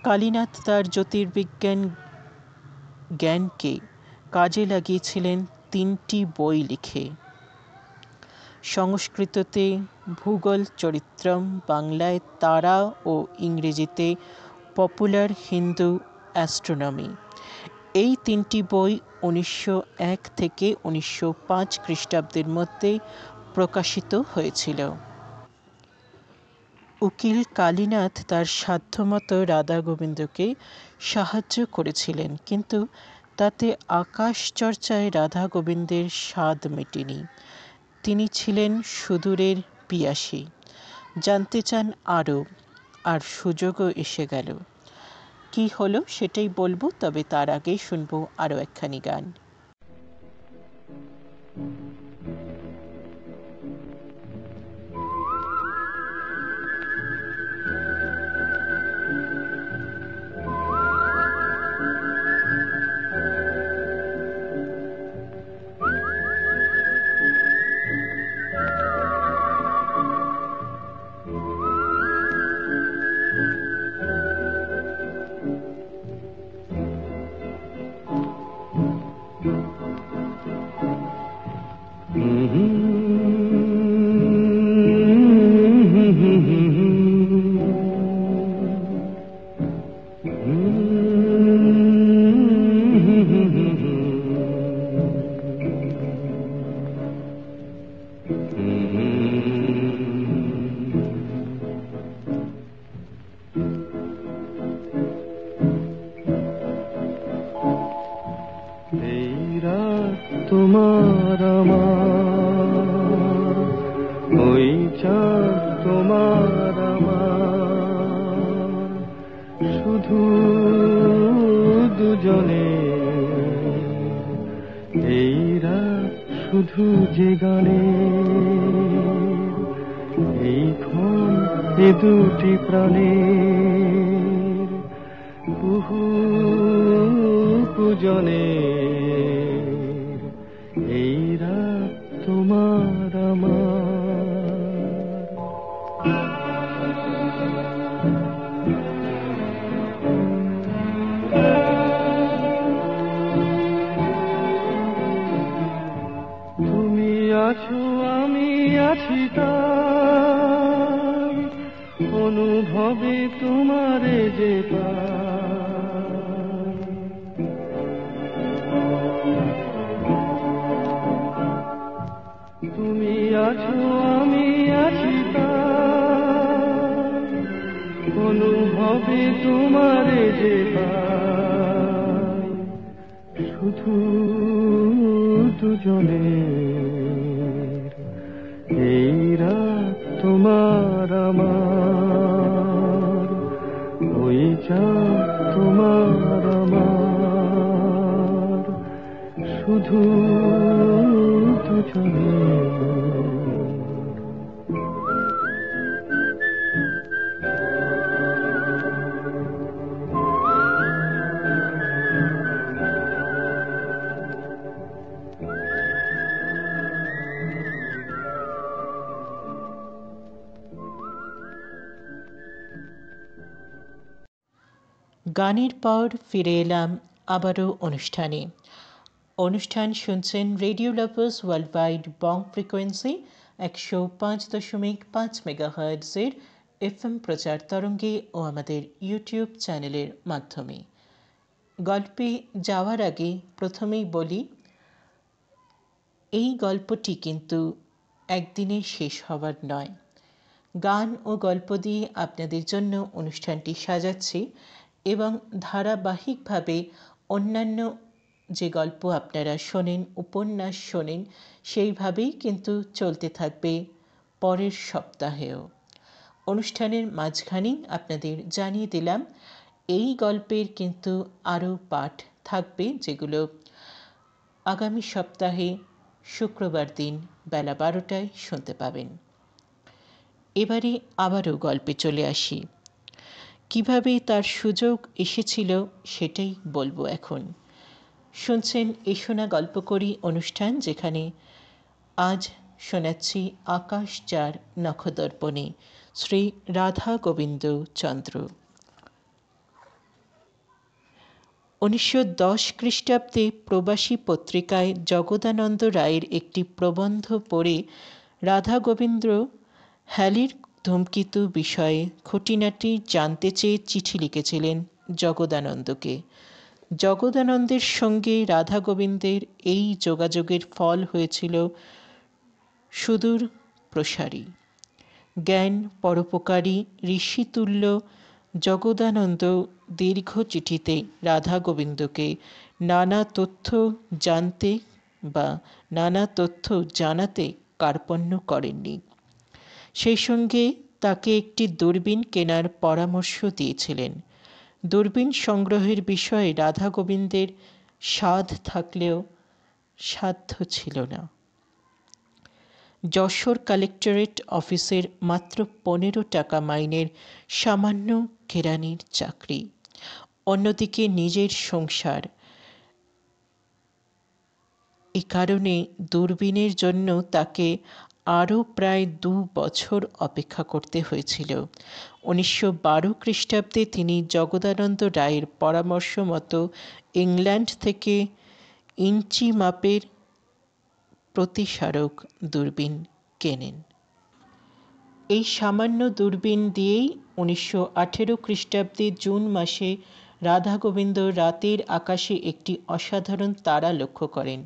[SPEAKER 1] কালীনাথ তার জ্যোতির্বিজ্ঞান জ্ঞানকে কাজে লাগিয়েছিলেন 3টি বই লিখে। সংস্কৃততে ভূগোল চরিত্রম, বাংলায় তারা ও ইংরেজিতে পপুলার হিন্দু অ্যাস্ট্রোনমি। এই 3টি বই 1901 থেকে 1905 খ্রিস্টাব্দের মধ্যে প্রকাশিত হয়েছিল। উকিল কালীনাথ তার সাধ্যমতো রাধা গোবিন্দকে সাহায্য করেছিলেন, কিন্তু তাতে আকাশ চর্চায় রাধা গোবিন্দের স্বাদ মেটেনি। তিনি ছিলেন সুদূরের পিয়াসী, জানতে চান আরও, আর সুযোগও এসে গেল। কি হলো সেটাই বলবো, তবে তার আগেই শুনবো আরও একখানি গান।
[SPEAKER 3] তোমার আমার, ওই চাঁদ তোমার আমার, শুধু দুজনে এই রাত শুধু যে গানে, এই ক্ষণ এ দুটি প্রাণে বহু পূজনে, এই রাত তোমার আমার। তুমি আছো আমি আছি তাই, অনুভবে তোমারে যে পাই। তুমি আছো আমি আছি তাই, অনুভবে তোমারে যে পাই। শুধু দুজনের, এই রাত তোমার আমার, ওই চাঁদ তোমার আমার, শুধু দুজনের।
[SPEAKER 1] গানের পর ফিরে এলাম আবারও অনুষ্ঠান শুনছেন রেডিও লাভার্স ওয়ার্ল্ড ওয়াইড বং ফ্রিকোয়েন্সি 105.5 মেগাহার্টজের এফএম প্রচার তরঙ্গে ও আমাদের ইউটিউব চ্যানেলের মাধ্যমে। গল্পে যাওয়ার আগে প্রথমেই বলি, এই গল্পটি কিন্তু একদিনে শেষ হওয়ার নয়। গান ও গল্প দিয়ে আপনাদের জন্য অনুষ্ঠানটি সাজাচ্ছি এবং ধারাবাহিকভাবে অন্যান্য যে গল্প আপনারা শোনেন, উপন্যাস শোনেন, সেইভাবেই কিন্তু চলতে থাকবে পরের সপ্তাহেও। অনুষ্ঠানের মাঝখানেই আপনাদের জানিয়ে দিলাম এই গল্পের কিন্তু আরও পাঠ থাকবে, যেগুলো আগামী সপ্তাহে শুক্রবার দিন বেলা 12টায় শুনতে পাবেন। এবারে আবারও গল্পে চলে আসি। কিভাবে তার সুযোগ এসেছিল সেটাই বলবো এখন। শুনছেন এ শোনা গল্প করি অনুষ্ঠান, যেখানে আজ শোনাচ্ছি আকাশ যার নখদর্পণে, শ্রী রাধা গোবিন্দ চন্দ্র। 1910 খ্রিস্টাব্দে প্রবাসী পত্রিকায় জগদানন্দ রায়ের একটি প্রবন্ধ পড়ে রাধা গোবিন্দ হ্যালির ধূমকেতু বিষয়ে খুঁটিনাটি জানতে চেয়ে চিঠি লিখেছিলেন জগদানন্দকে। জগদানন্দের সঙ্গে রাধা গোবিন্দের এই যোগাযোগের ফল হয়েছিল সুদূর প্রসারী। জ্ঞান পরোপকারী ঋষিতুল্য জগদানন্দ দীর্ঘ চিঠিতে রাধা গোবিন্দকে নানা তথ্য জানাতে কার্পণ্য করেননি। সেই সঙ্গে তাকে একটি দূরবীন কেনার পরামর্শ দিয়েছিলেন। দূরবীন সংগ্রহের বিষয়ে রাধা গোবিন্দের সাধ থাকলেও সাধ্য ছিল না। যশোর কালেক্টরেট অফিসের মাত্র 15 টাকা মাইনের সামান্য কেরানির চাকরি, অন্যদিকে নিজের সংসার। এ কারণে দূরবীনের জন্য তাকে আরও প্রায় 2 বছর অপেক্ষা করতে হয়েছিল। 1912 খ্রিস্টাব্দে তিনি জগদানন্দ রায়ের পরামর্শ মতো ইংল্যান্ড থেকে ইঞ্চি মাপের প্রতিসারক দূরবীন কেনেন। এই সামান্য দূরবীন দিয়েই 1918 খ্রিস্টাব্দে জুন মাসে রাধা গোবিন্দ রাতের আকাশে একটি অসাধারণ তারা লক্ষ্য করেন।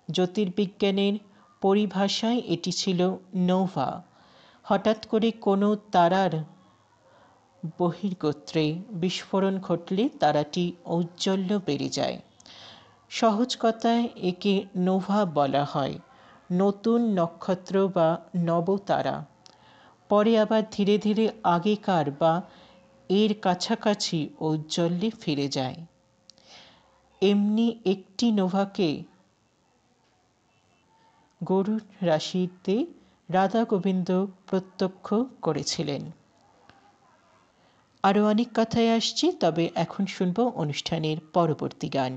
[SPEAKER 1] জ্যোতির্বিজ্ঞানের পরিভাষায় এটি ছিল নোভা। হঠাৎ করে কোনো তারার বহির্গোত্রে বিস্ফোরণ ঘটলে তারাটি ঔজ্জ্বল্য বেড়ে যায়। সহজ কথায় একে নোভা বলা হয়, নতুন নক্ষত্র বা নবতারা। পরে আবার ধীরে ধীরে আগেকার বা এর কাছাকাছি ঔজ্জ্বল্যে ফিরে যায়। এমনি একটি নোভাকে গরুড় রাশিতে রাধা গোবিন্দ প্রত্যক্ষ করেছিলেন। আরও অনেক কথায় আসছি, তবে এখন শুনব অনুষ্ঠানের পরবর্তী গান।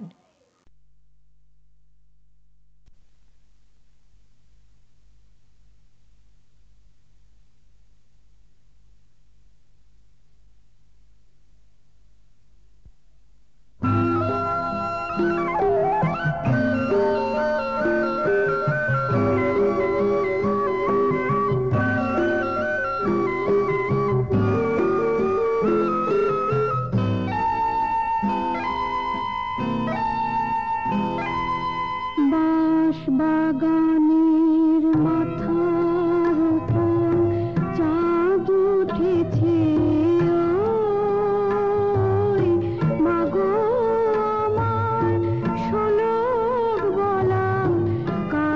[SPEAKER 2] কার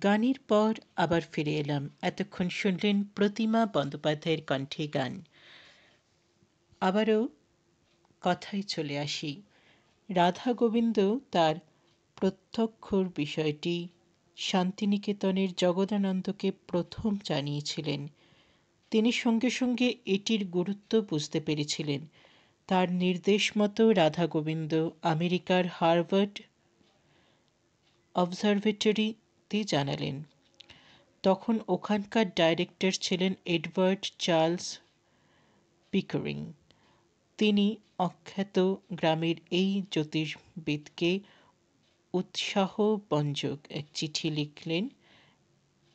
[SPEAKER 1] গানের পর আবার ফিরে এলাম। এতক্ষণ শুনলেন প্রতিমা বন্দ্যোপাধ্যায়ের কণ্ঠে গান। আবারও কথায় চলে আসি। রাধা গোবিন্দ তার প্রত্যক্ষর বিষয়টি শান্তিনিকেতনের জগদানন্দকে প্রথম জানিয়েছিলেন। তিনি সঙ্গে সঙ্গে এটির গুরুত্ব বুঝতে পেরেছিলেন। তার নির্দেশ মতো রাধা গোবিন্দ আমেরিকার হার্ভার্ড অবজারভেটরিতে জানালেন। তখন ওখানকার ডাইরেক্টর ছিলেন এডওয়ার্ড চার্লস পিকারিং। তিনি অখ্যাত গ্রামের এই জ্যোতির্বিদকে উৎসাহব্যঞ্জক এক চিঠি লিখলেন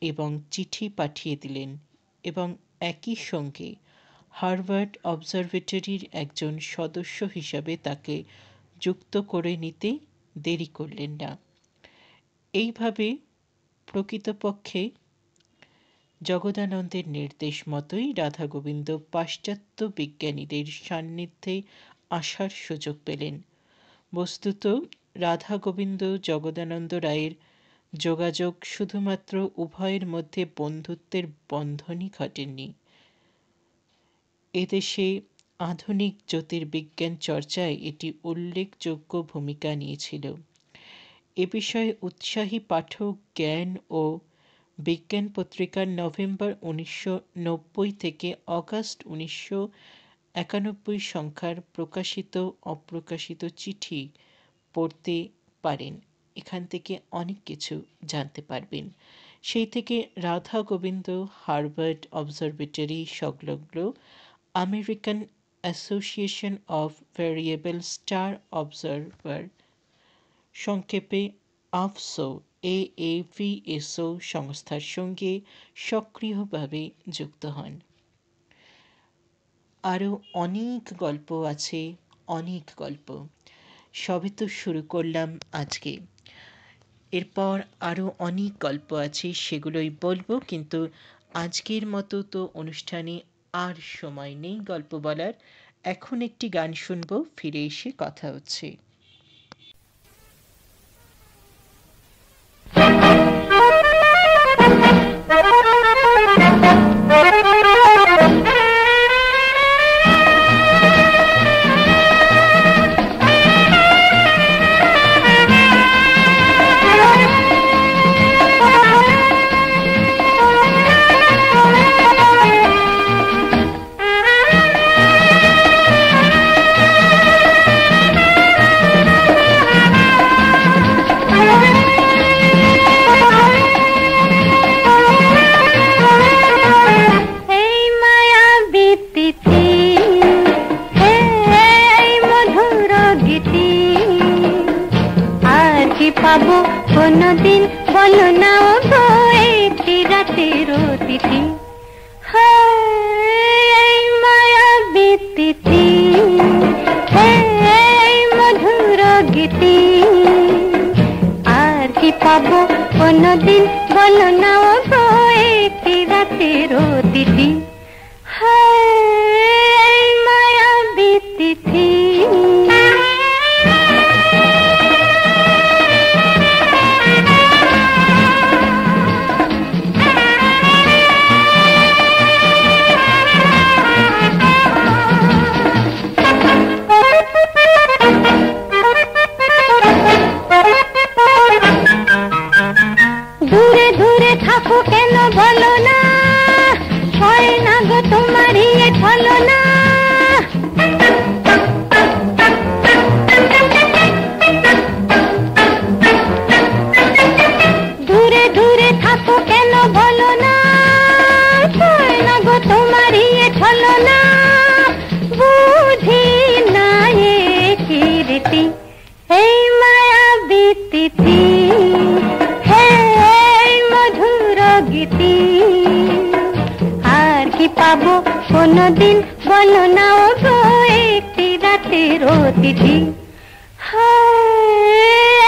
[SPEAKER 1] এবং চিঠি পাঠিয়ে দিলেন, এবং একই সঙ্গে হার্ভার্ড অবজারভেটরির একজন সদস্য হিসাবে তাকে যুক্ত করে নিতে দেরি করলেন না। এইভাবে প্রকৃতপক্ষে জগদানন্দের নির্দেশ মতোই রাধা গোবিন্দ পাশ্চাত্য বিজ্ঞানীদের সান্নিধ্যে আসার সুযোগ পেলেন। বস্তুত রাধা গোবিন্দ জগদানন্দ রায়ের যোগাযোগ শুধুমাত্র উভয়ের মধ্যে বন্ধুত্বের বন্ধনই ঘটেনি, এদেশে আধুনিক জ্যোতির্বিজ্ঞান চর্চায় এটি উল্লেখযোগ্য ভূমিকা নিয়েছিল। এ বিষয়ে উৎসাহী পাঠক জ্ঞান ও বিজ্ঞান পত্রিকার নভেম্বর 1990 থেকে অগাস্ট 1991 সংখ্যার প্রকাশিত অপ্রকাশিত চিঠি পড়তে পারেন। এখান থেকে অনেক কিছু জানতে পারবেন। সেই থেকে রাধা গোবিন্দ হার্ভার্ড অবজারভেটরি সংলগ্ন American association of variable star observer, সংক্ষেপে আফসো AAVSO সংস্থার সঙ্গে সক্রিয়ভাবে যুক্ত হন। আরও অনেক গল্প আছে, অনেক গল্প। সবে তো শুরু করলাম আজকে, এরপর আরও অনেক গল্প আছে, সেগুলোই বলবো। কিন্তু আজকের মতো তো অনুষ্ঠানে আর সময় নেই গল্প বলার। এখন একটি গান শুনবো, ফিরে এসে কথা হচ্ছে।
[SPEAKER 2] পাবো কোনদিন বলো না ও গো একটি রাতের অতিথি, এই মায়াবী তিথি, এই মধুর গীতি, আর কি পাবো কোনদিন বলো না ও গো একটি রাতের অতিথি, এই মায়াবী তিথি। দূরে দূরে থাকো কেন বলো না, হয় না গো তোমারই ছলো না, দূরে দূরে থাকো কেন বলো না, হয় না গো তোমারই ছলো না, বুঝি না এ কি রীতি, এই মায়াবী তিথি, আর কি পাবো কোনদিন বলো না ও গো একটি রাতের অতিথি,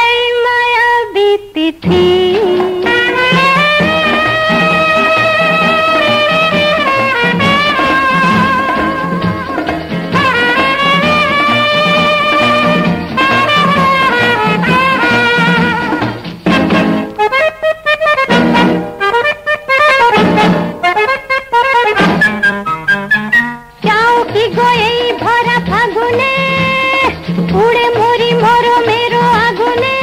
[SPEAKER 2] এই মায়াবী তিথি। পুড়ে মরি মরমের আগুনে।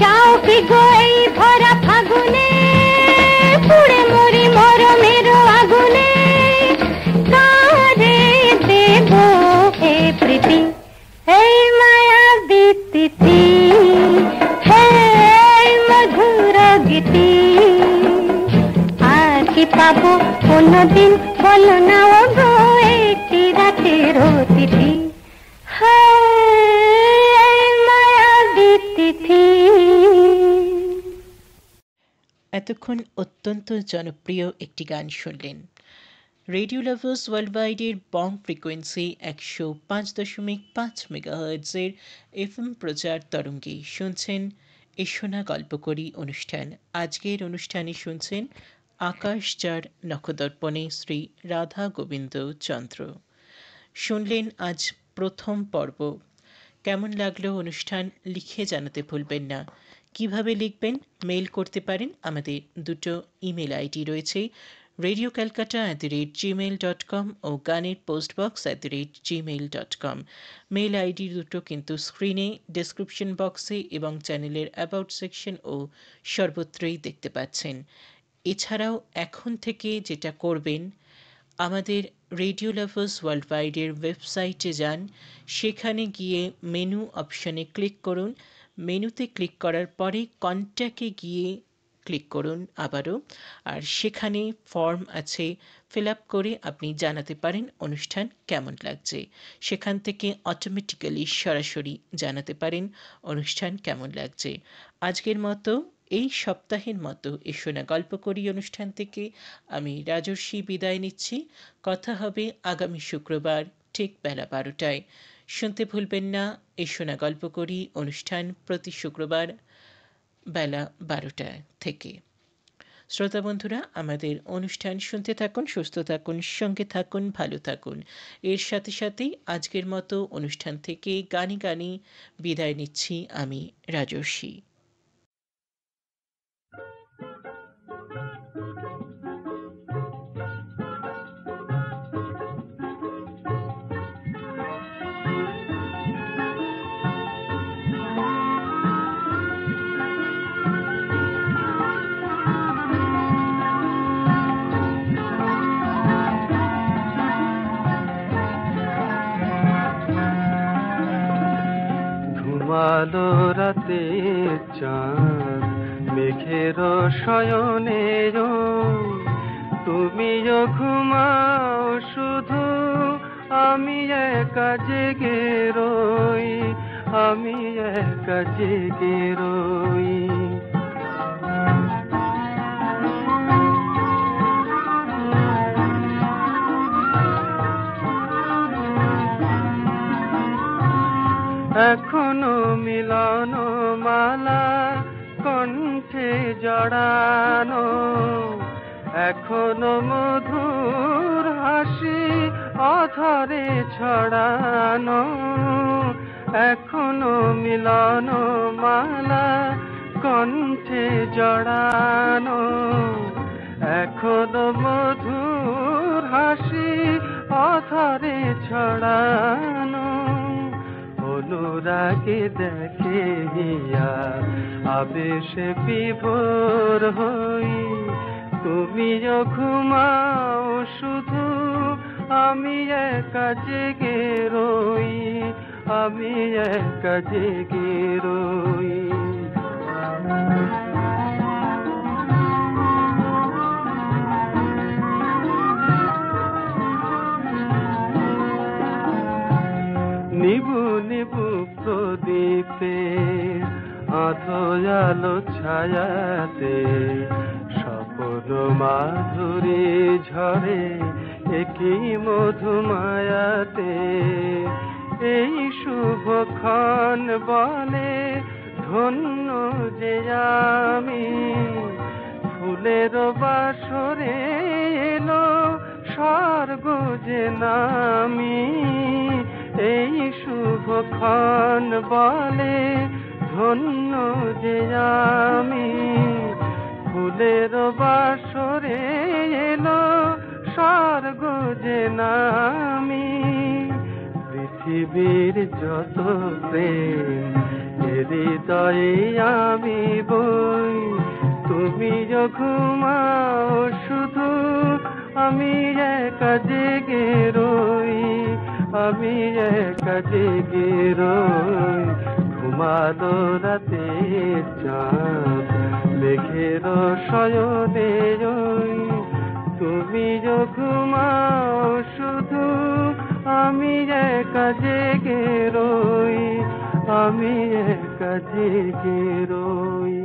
[SPEAKER 2] চাও কি গো এই ভরা ফাগুনে, পুড়ে মরি মরমের আগুনে, কারে দেব এ প্রীতি, এই মায়া বিতিথি, হে মধুর গীতি। আর কি পাবো কোনদিন বলো না ও গো একটি রাতের অতিথি, হে মায়া বিতিথি।
[SPEAKER 1] এতক্ষণ অত্যন্ত জনপ্রিয় একটি গান শুনলেন। রেডিও লাভার্স ওয়ার্ল্ড ওয়াইডের বং ফ্রিকোয়েন্সি 105.5 মেগাহার্টজের এফএম প্রচার তরঙ্গে শুনছেন এসো না গল্প করি অনুষ্ঠান। আজকের অনুষ্ঠানে শুনছেন আকাশ যার নখদর্পণে শ্রী রাধা গোবিন্দ চন্দ্র। শুনলেন আজ প্রথম পর্ব। কেমন লাগলো অনুষ্ঠান লিখে জানাতে ভুলবেন না। কিভাবে লিখবেন? মেইল করতে পারেন। আমাদের দুটো ইমেল আইডি রয়েছে, radiocalcutta@gmail.com ও গানের postbox@gmail.com। মেইল আইডি দুটো কিন্তু স্ক্রিনে, ডেসক্রিপশন বক্সে এবং চ্যানেলের অ্যাবাউট সেকশন ও সর্বত্রই দেখতে পাচ্ছেন। এছাড়াও এখন থেকে যেটা করবেন, আমাদের রেডিও লাভার্স ওয়ার্ল্ড ওয়াইডের ওয়েবসাইটে যান, সেখানে গিয়ে মেনু অপশানে ক্লিক করুন। মেনুতে ক্লিক করার পরে কন্ট্যাক্টে গিয়ে ক্লিক করুন আবারও, আর সেখানে ফর্ম আছে, ফিল আপ করে আপনি জানাতে পারেন অনুষ্ঠান কেমন লাগছে। সেখান থেকে অটোমেটিক্যালি সরাসরি জানাতে পারেন অনুষ্ঠান কেমন লাগছে। আজকের মতো, এই সপ্তাহের মতো এসো না গল্প করি অনুষ্ঠান থেকে আমি রাজর্ষি বিদায় নিচ্ছি। কথা হবে আগামী শুক্রবার ঠিক বেলা 12টায়। শুনতে ভুলবেন না এসো না গল্প করি অনুষ্ঠান প্রতি শুক্রবার বেলা 12টা থেকে। শ্রোতা বন্ধুরা, আমাদের অনুষ্ঠান শুনতে থাকুন, সুস্থ থাকুন, সঙ্গে থাকুন, ভালো থাকুন। এর সাথে সাথেই আজকের মতো অনুষ্ঠান থেকে গানে গানে বিদায় নিচ্ছি আমি রাজর্ষি।
[SPEAKER 3] ঘুমালো রাতে চাঁদ মেঘের শয়নে, তুমিও ঘুমাও শুধু, আমি একা জেগে রই, আমি একা জেগে রই। এখনো মিলন মালা কণ্ঠে জড়ানো, এখনো মধুর হাসি অধরে ছড়ানো, এখনো মিলন মালা কণ্ঠে জড়ানো, এখনো মধুর হাসি অধরে ছড়ানো। অনুরাগে দেখে হিয়া আবেশে বিভোর হই, তুমিও ঘুমাও শুধু, আমি একা জেগে রই, আমি একা জেগে রই। নিবু নিবু প্রদীপে আধো আলো ছায়াতে, স্বপ্ন মাধুরী ঝরে একই মধুমায়াতে। এই শুভক্ষণ বলে ধন্য যে আমি, ফুলের বাসরে এলো স্বর্গ যে নামি। এই শুভক্ষণ বলে ধন্য যে আমি, ফুলের বাসরে বুঝে না আমি পৃথিবীর যত প্রেম এ হৃদয়ে আমি বই। তুমি ঘুমাও শুধু আমি একা জেগে রই, আমি একা জেগে রই। ঘুমালো রাতে চাঁদ মেঘের শয়নে ওই। তুমি ঘুমাও শুধু আমি একা জেগে রই, আমি একা জেগে রই।